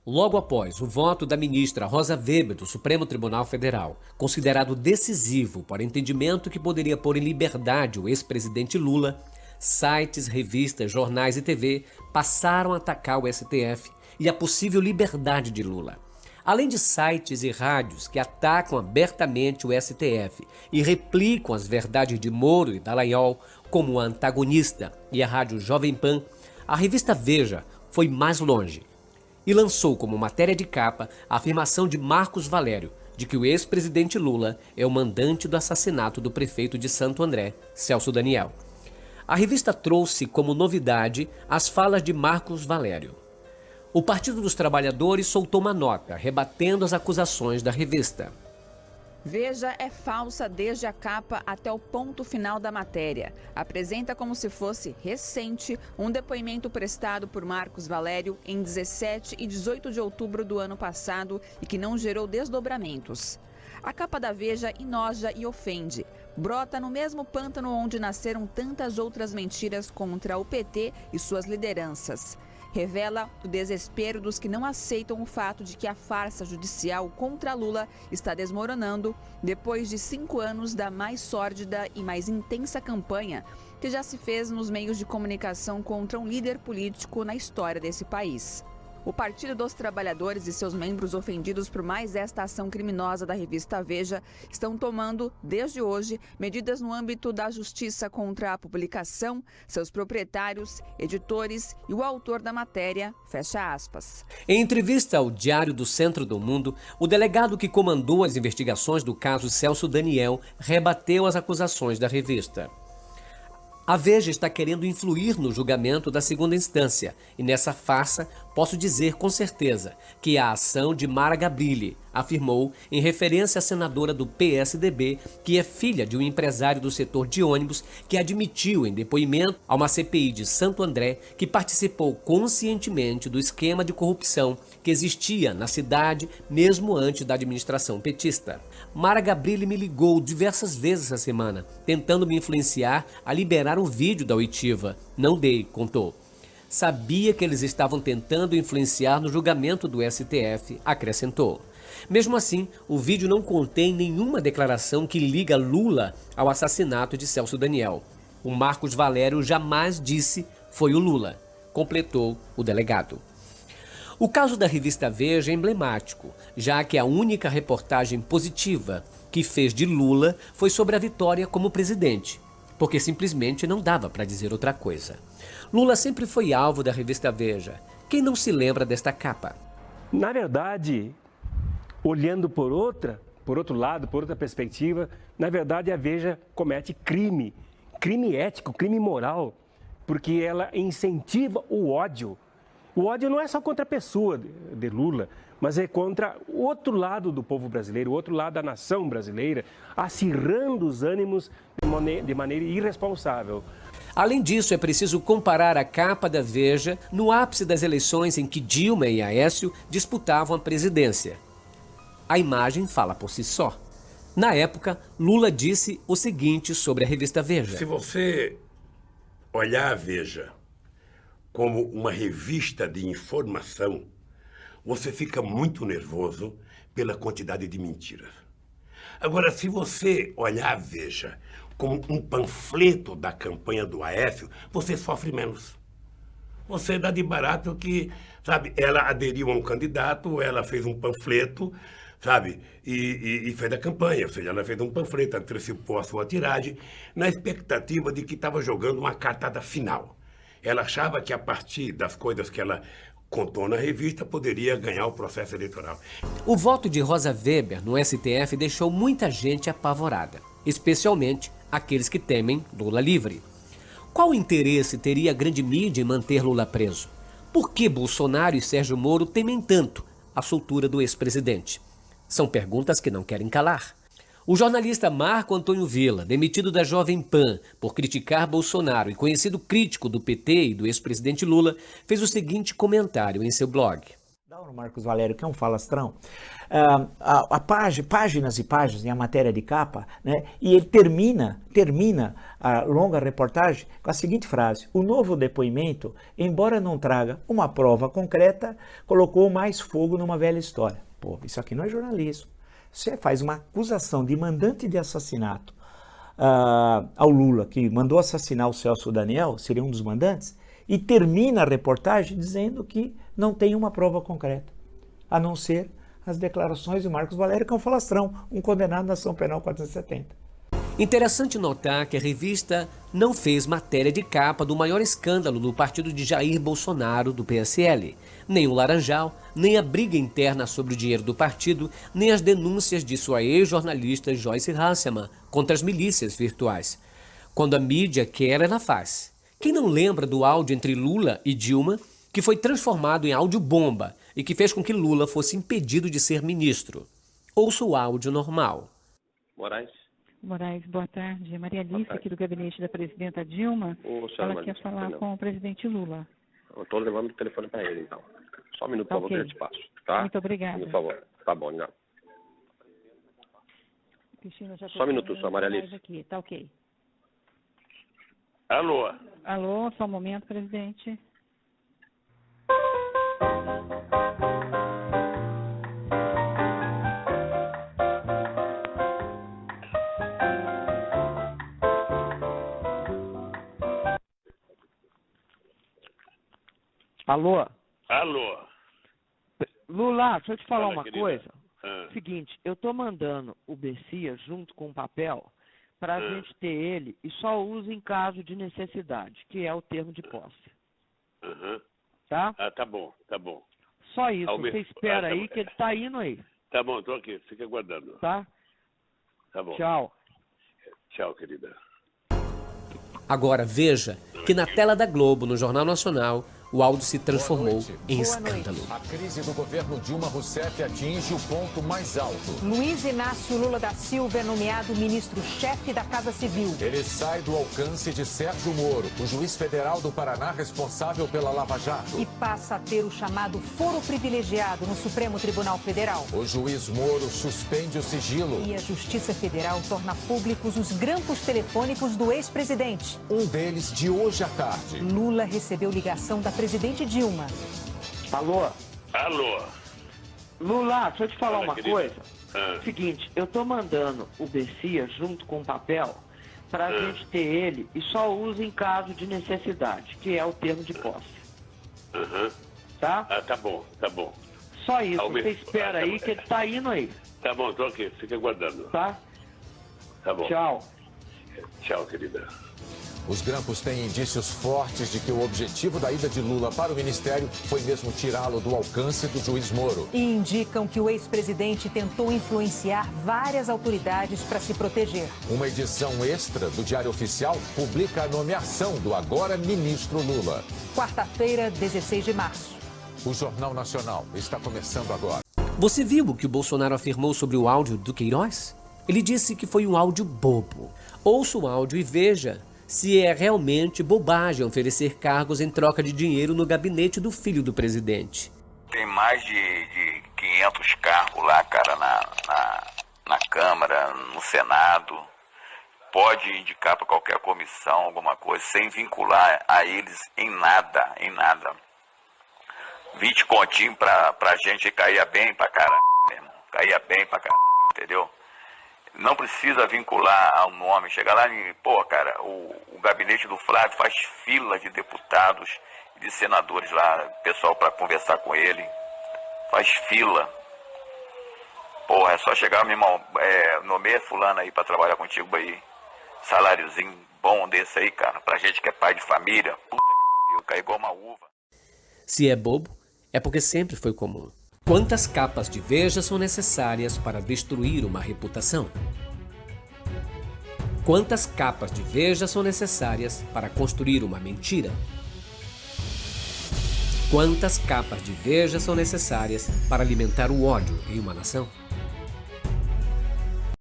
Logo após o voto da ministra Rosa Weber do Supremo Tribunal Federal, considerado decisivo para o entendimento que poderia pôr em liberdade o ex-presidente Lula, sites, revistas, jornais e TV passaram a atacar o STF e a possível liberdade de Lula. Além de sites e rádios que atacam abertamente o STF e replicam as verdades de Moro e Dallagnol como antagonista e a rádio Jovem Pan, a revista Veja foi mais longe e lançou como matéria de capa a afirmação de Marcos Valério de que o ex-presidente Lula é o mandante do assassinato do prefeito de Santo André, Celso Daniel. A revista trouxe como novidade as falas de Marcos Valério. O Partido dos Trabalhadores soltou uma nota rebatendo as acusações da revista. Veja é falsa desde a capa até o ponto final da matéria. Apresenta como se fosse recente um depoimento prestado por Marcos Valério em 17 e 18 de outubro do ano passado e que não gerou desdobramentos. A capa da Veja enoja e ofende. Brota no mesmo pântano onde nasceram tantas outras mentiras contra o PT e suas lideranças. Revela o desespero dos que não aceitam o fato de que a farsa judicial contra Lula está desmoronando depois de 5 anos da mais sórdida e mais intensa campanha que já se fez nos meios de comunicação contra um líder político na história desse país. O Partido dos Trabalhadores e seus membros ofendidos por mais esta ação criminosa da revista Veja estão tomando, desde hoje, medidas no âmbito da justiça contra a publicação, seus proprietários, editores e o autor da matéria, fecha aspas. Em entrevista ao Diário do Centro do Mundo, o delegado que comandou as investigações do caso Celso Daniel rebateu as acusações da revista. A Veja está querendo influir no julgamento da segunda instância e nessa farsa posso dizer com certeza que a ação de Mara Gabrilli, afirmou em referência à senadora do PSDB, que é filha de um empresário do setor de ônibus que admitiu em depoimento a uma CPI de Santo André que participou conscientemente do esquema de corrupção que existia na cidade mesmo antes da administração petista. Mara Gabrilli me ligou diversas vezes essa semana, tentando me influenciar a liberar um vídeo da oitiva. Não dei, contou. Sabia que eles estavam tentando influenciar no julgamento do STF, acrescentou. Mesmo assim, o vídeo não contém nenhuma declaração que liga Lula ao assassinato de Celso Daniel. O Marcos Valério jamais disse foi o Lula, completou o delegado. O caso da revista Veja é emblemático, já que a única reportagem positiva que fez de Lula foi sobre a vitória como presidente, porque simplesmente não dava para dizer outra coisa. Lula sempre foi alvo da revista Veja. Quem não se lembra desta capa? Na verdade, olhando por outro lado, por outra perspectiva, na verdade a Veja comete crime ético, crime moral, porque ela incentiva o ódio. O ódio não é só contra a pessoa de Lula, mas é contra o outro lado do povo brasileiro, o outro lado da nação brasileira, acirrando os ânimos de maneira irresponsável. Além disso, é preciso comparar a capa da Veja no ápice das eleições em que Dilma e Aécio disputavam a presidência. A imagem fala por si só. Na época, Lula disse o seguinte sobre a revista Veja. Se você olhar a Veja como uma revista de informação, você fica muito nervoso pela quantidade de mentiras. Agora, se você olhar a Veja como um panfleto da campanha do Aécio, você sofre menos. Você dá de barato que, sabe, ela aderiu a um candidato, ela fez um panfleto, sabe, e fez a campanha, ou seja, ela fez um panfleto, antecipou a sua tiragem, na expectativa de que estava jogando uma cartada final. Ela achava que a partir das coisas que ela contou na revista, poderia ganhar o processo eleitoral. O voto de Rosa Weber no STF deixou muita gente apavorada, especialmente aqueles que temem Lula livre. Qual interesse teria a grande mídia em manter Lula preso? Por que Bolsonaro e Sérgio Moro temem tanto a soltura do ex-presidente? São perguntas que não querem calar. O jornalista Marco Antônio Villa, demitido da Jovem Pan por criticar Bolsonaro e conhecido crítico do PT e do ex-presidente Lula, fez o seguinte comentário em seu blog. Dá no Marcos Valério, que é um falastrão, páginas e páginas em a matéria de capa, né? E ele termina a longa reportagem com a seguinte frase: o novo depoimento, embora não traga uma prova concreta, colocou mais fogo numa velha história. Pô, isso aqui não é jornalismo. Você faz uma acusação de mandante de assassinato ao Lula, que mandou assassinar o Celso Daniel, seria um dos mandantes, e termina a reportagem dizendo que não tem uma prova concreta, a não ser as declarações de Marcos Valério, que é um falastrão, um condenado na ação penal 470. Interessante notar que a revista não fez matéria de capa do maior escândalo do partido de Jair Bolsonaro, do PSL. Nem o Laranjal, nem a briga interna sobre o dinheiro do partido, nem as denúncias de sua ex-jornalista Joyce Hasselmann contra as milícias virtuais. Quando a mídia quer, ela faz. Quem não lembra do áudio entre Lula e Dilma, que foi transformado em áudio bomba e que fez com que Lula fosse impedido de ser ministro? Ouça o áudio normal. Moraes, boa tarde. Maria Alice, aqui do gabinete da presidenta Dilma. Ela quer falar com o presidente Lula. Eu estou levando o telefone para ele, então. Só um minuto, por favor, que eu te passo, tá? Muito obrigada. Por favor. Tá bom, não. Cristina, já só um minuto, só, Maria Alice. Aqui. Tá ok. Alô? Alô, só um momento, presidente. Alô? Alô? Lula, deixa eu te falar Fala, uma querida. coisa. Seguinte, eu tô mandando o Bessias junto com o papel pra gente ter ele e só usa em caso de necessidade, que é o termo de posse. Tá? Tá bom, tá bom. Só isso, você espera aí que ele tá indo aí. Tá bom, tô aqui, fica aguardando. Tá? Tá bom. Tchau. Tchau, querida. Agora veja que na tela da Globo, no Jornal Nacional, o áudio se transformou em escândalo. A crise do governo Dilma Rousseff atinge o ponto mais alto. Luiz Inácio Lula da Silva é nomeado ministro-chefe da Casa Civil. Ele sai do alcance de Sérgio Moro, o juiz federal do Paraná responsável pela Lava Jato. E passa a ter o chamado foro privilegiado no Supremo Tribunal Federal. O juiz Moro suspende o sigilo. E a Justiça Federal torna públicos os grampos telefônicos do ex-presidente. Um deles de hoje à tarde. Lula recebeu ligação da presidente Dilma. Alô? Alô? Lula, deixa eu te falar Fala, uma querida. coisa. Seguinte, eu tô mandando o Bessias junto com o papel pra gente ter ele e só usa em caso de necessidade, que é o termo de posse. Tá? Tá bom, tá bom. Só isso, você espera aí que ele tá indo aí. Tá bom, tô aqui, fica aguardando. Tá? Tá bom. Tchau. Tchau, querida. Os grampos têm indícios fortes de que o objetivo da ida de Lula para o ministério foi mesmo tirá-lo do alcance do juiz Moro. E indicam que o ex-presidente tentou influenciar várias autoridades para se proteger. Uma edição extra do Diário Oficial publica a nomeação do agora ministro Lula. Quarta-feira, 16 de março. O Jornal Nacional está começando agora. Você viu o que o Bolsonaro afirmou sobre o áudio do Queiroz? Ele disse que foi um áudio bobo. Ouça o áudio e veja se é realmente bobagem oferecer cargos em troca de dinheiro no gabinete do filho do presidente. Tem mais de 500 cargos lá, cara, na Câmara, no Senado. Pode indicar para qualquer comissão, alguma coisa, sem vincular a eles em nada, em nada. 20 continhos pra gente caía bem pra caralho mesmo. Caía bem pra caralho, entendeu? Não precisa vincular ao nome. Chegar lá e, pô, cara, o gabinete do Flávio faz fila de deputados e de senadores lá, pessoal para conversar com ele. Faz fila. Porra, é só chegar, meu irmão, nomeia fulano aí para trabalhar contigo aí. Saláriozinho bom desse aí, cara. Pra gente que é pai de família, puta que pariu, cai igual uma uva. Se é bobo, é porque sempre foi comum. Quantas capas de Veja são necessárias para destruir uma reputação? Quantas capas de Veja são necessárias para construir uma mentira? Quantas capas de Veja são necessárias para alimentar o ódio em uma nação?